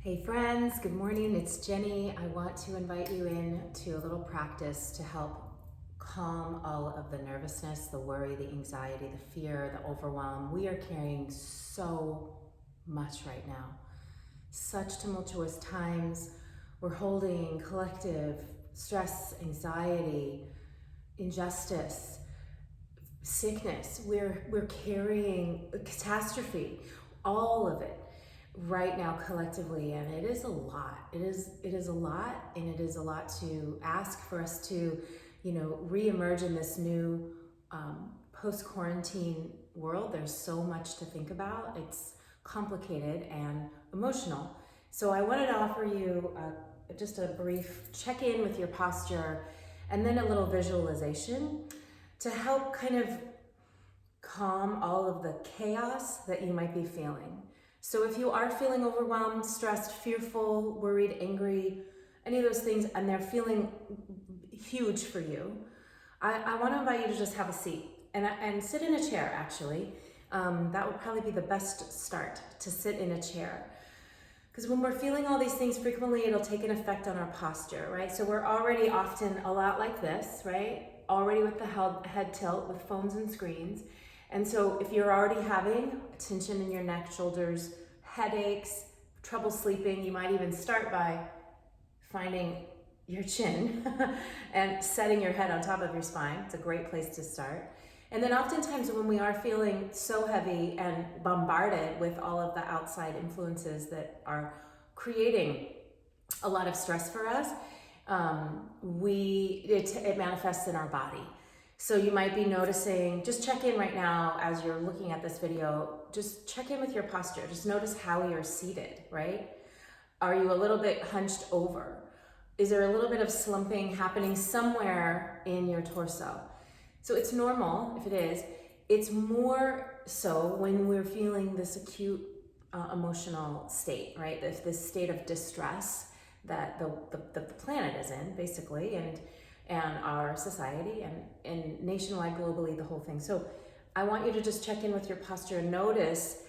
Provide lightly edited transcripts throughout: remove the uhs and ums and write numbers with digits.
Hey friends, good morning. It's Jenny. I want to invite you in to a little practice to help calm all of the nervousness, the worry, the anxiety, the fear, the overwhelm. We are carrying so much right now. Such tumultuous times. We're holding collective stress, anxiety, injustice, sickness. We're carrying a catastrophe, all of it right now collectively, and it is a lot. It is a lot, and it is a lot to ask for us to, reemerge in this new post-quarantine world. There's so much to think about. It's complicated and emotional. So I wanted to offer you just a brief check-in with your posture and then a little visualization to help kind of calm all of the chaos that you might be feeling. So if you are feeling overwhelmed, stressed, fearful, worried, angry, any of those things, and they're feeling huge for you, I want to invite you to just have a seat and sit in a chair, actually. That would probably be the best start, to sit in a chair. Because when we're feeling all these things frequently, it'll take an effect on our posture, right? So we're already often a lot like this, right? Already with the head tilt with phones and screens. And so if you're already having tension in your neck, shoulders, headaches, trouble sleeping, you might even start by finding your chin and setting your head on top of your spine. It's a great place to start. And then oftentimes when we are feeling so heavy and bombarded with all of the outside influences that are creating a lot of stress for us, it manifests in our body. So you might be noticing, just check in right now as you're looking at this video, just check in with your posture. Just notice how you're seated, right? Are you a little bit hunched over? Is there a little bit of slumping happening somewhere in your torso? So it's normal if it is. It's more so when we're feeling this acute emotional state, right? This state of distress that the planet is in, basically, and our society and nationwide, globally, the whole thing. So I want you to just check in with your posture and notice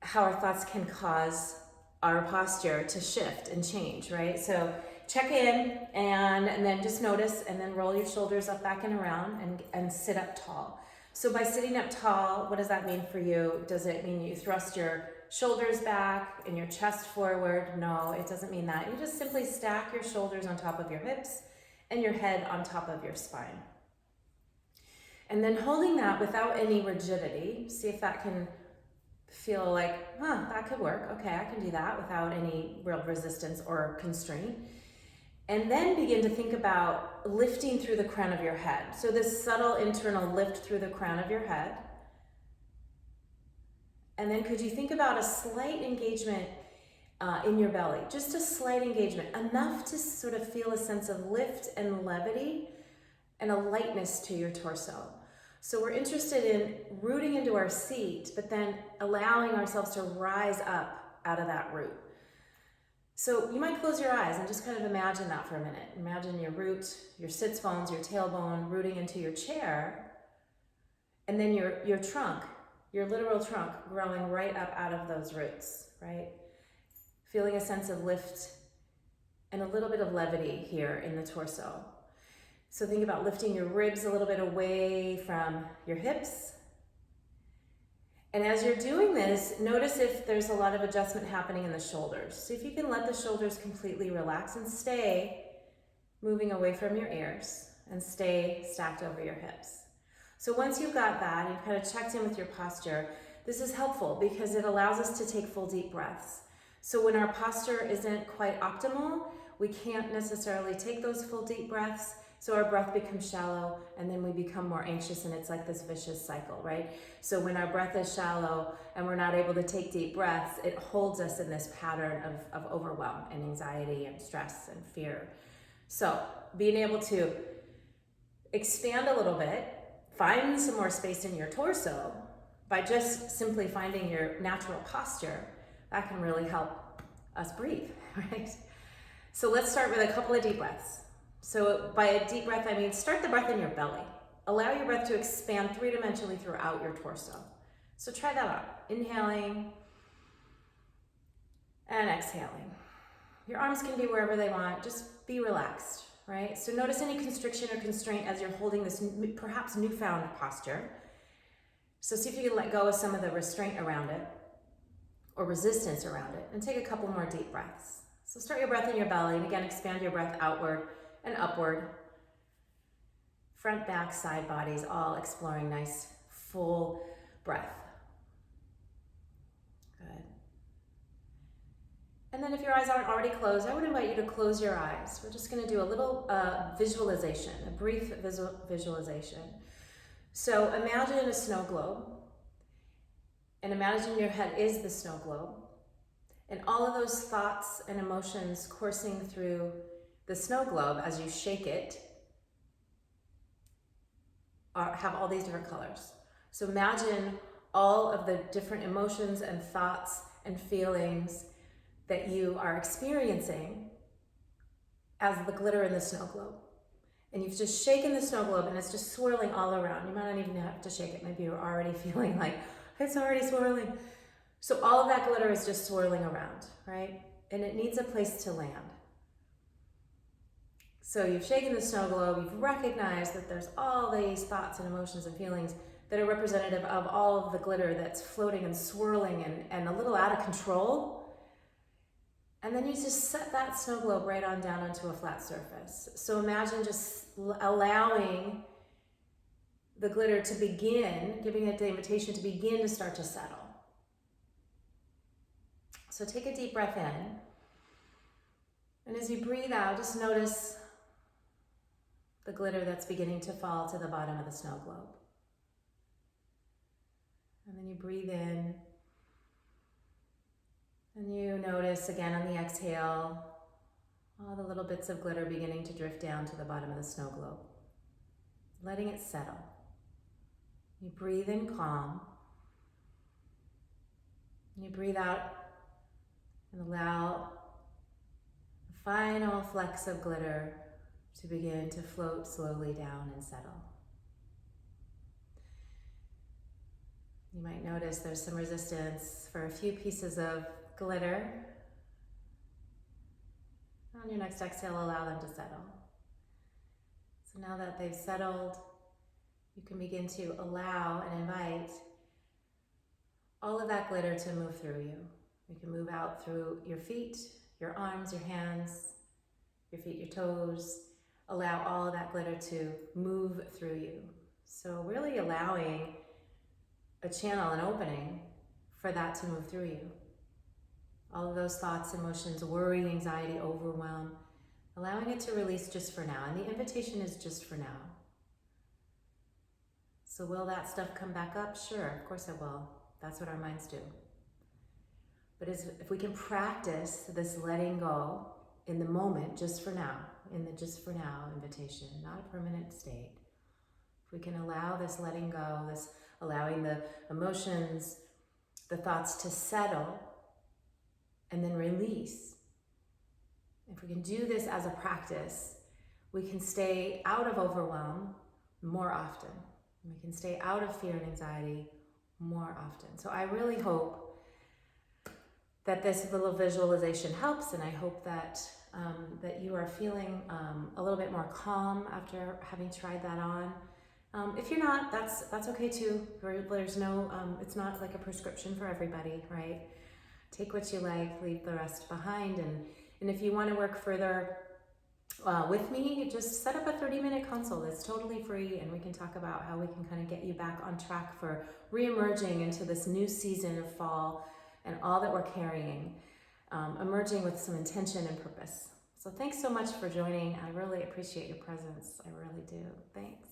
how our thoughts can cause our posture to shift and change, right? So check in and then just notice, and then roll your shoulders up, back and around, and sit up tall. So by sitting up tall, what does that mean for you? Does it mean you thrust your shoulders back and your chest forward? No, it doesn't mean that. You just simply stack your shoulders on top of your hips and your head on top of your spine. And then holding that without any rigidity, see if that can feel like, that could work. Okay, I can do that without any real resistance or constraint. And then begin to think about lifting through the crown of your head. So this subtle internal lift through the crown of your head. And then could you think about a slight engagement in your belly, just a slight engagement, enough to sort of feel a sense of lift and levity and a lightness to your torso. So we're interested in rooting into our seat, but then allowing ourselves to rise up out of that root. So you might close your eyes and just kind of imagine that for a minute. Imagine your root, your sits bones, your tailbone rooting into your chair, and then your trunk, your literal trunk, growing right up out of those roots, right? Feeling a sense of lift and a little bit of levity here in the torso. So think about lifting your ribs a little bit away from your hips. And as you're doing this, notice if there's a lot of adjustment happening in the shoulders. See if you can let the shoulders completely relax and stay moving away from your ears and stay stacked over your hips. So once you've got that, you've kind of checked in with your posture, this is helpful because it allows us to take full deep breaths. So when our posture isn't quite optimal, we can't necessarily take those full deep breaths. So our breath becomes shallow, and then we become more anxious, and it's like this vicious cycle, right? So when our breath is shallow and we're not able to take deep breaths, it holds us in this pattern of overwhelm and anxiety and stress and fear. So being able to expand a little bit, find some more space in your torso by just simply finding your natural posture, that can really help us breathe, right? So let's start with a couple of deep breaths. So by a deep breath, I mean start the breath in your belly. Allow your breath to expand three-dimensionally throughout your torso. So try that out. Inhaling And exhaling. Your arms can be wherever they want, just be relaxed, right? So notice any constriction or constraint as you're holding this perhaps newfound posture. So see if you can let go of some of the restraint around it or resistance around it, and take a couple more deep breaths. So start your breath in your belly, and again, expand your breath outward and upward. Front, back, side bodies, all exploring nice, full breath. Good. And then if your eyes aren't already closed, I would invite you to close your eyes. We're just gonna do a little visualization, a brief visualization. So imagine a snow globe, and imagine your head is the snow globe, and all of those thoughts and emotions coursing through the snow globe as you shake it have all these different colors. So imagine all of the different emotions and thoughts and feelings that you are experiencing as the glitter in the snow globe. And you've just shaken the snow globe and it's just swirling all around. You might not even have to shake it. Maybe you're already feeling like it's already swirling. So all of that glitter is just swirling around, right? And it needs a place to land. So you've shaken the snow globe, you've recognized that there's all these thoughts and emotions and feelings that are representative of all of the glitter that's floating and swirling and a little out of control. And then you just set that snow globe right on down onto a flat surface. So imagine just allowing the glitter to begin, giving it the invitation to begin to start to settle. So take a deep breath in. And as you breathe out, just notice the glitter that's beginning to fall to the bottom of the snow globe. And then you breathe in. And you notice again on the exhale, all the little bits of glitter beginning to drift down to the bottom of the snow globe, letting it settle. You breathe in calm. And you breathe out and allow the final flecks of glitter to begin to float slowly down and settle. You might notice there's some resistance for a few pieces of glitter. On your next exhale, allow them to settle. So now that they've settled, you can begin to allow and invite all of that glitter to move through you. You can move out through your feet, your arms, your hands, your feet, your toes. Allow all of that glitter to move through you. So really allowing a channel, an opening for that to move through you. All of those thoughts, emotions, worry, anxiety, overwhelm, allowing it to release just for now. And the invitation is just for now. So will that stuff come back up? Sure, of course it will. That's what our minds do. But if we can practice this letting go in the moment, just for now, in the just for now invitation, not a permanent state. If we can allow this letting go, this allowing the emotions, the thoughts to settle and then release. If we can do this as a practice, we can stay out of overwhelm more often. We can stay out of fear and anxiety more often. So I really hope that this little visualization helps, and I hope that that you are feeling a little bit more calm after having tried that on. If you're not, that's okay too. There's no, it's not like a prescription for everybody, right? Take what you like, leave the rest behind, and if you want to work further with me, just set up a 30-minute consult. It's totally free, and we can talk about how we can kind of get you back on track for re-emerging into this new season of fall and all that we're carrying, emerging with some intention and purpose. So thanks so much for joining. I really appreciate your presence. I really do. Thanks.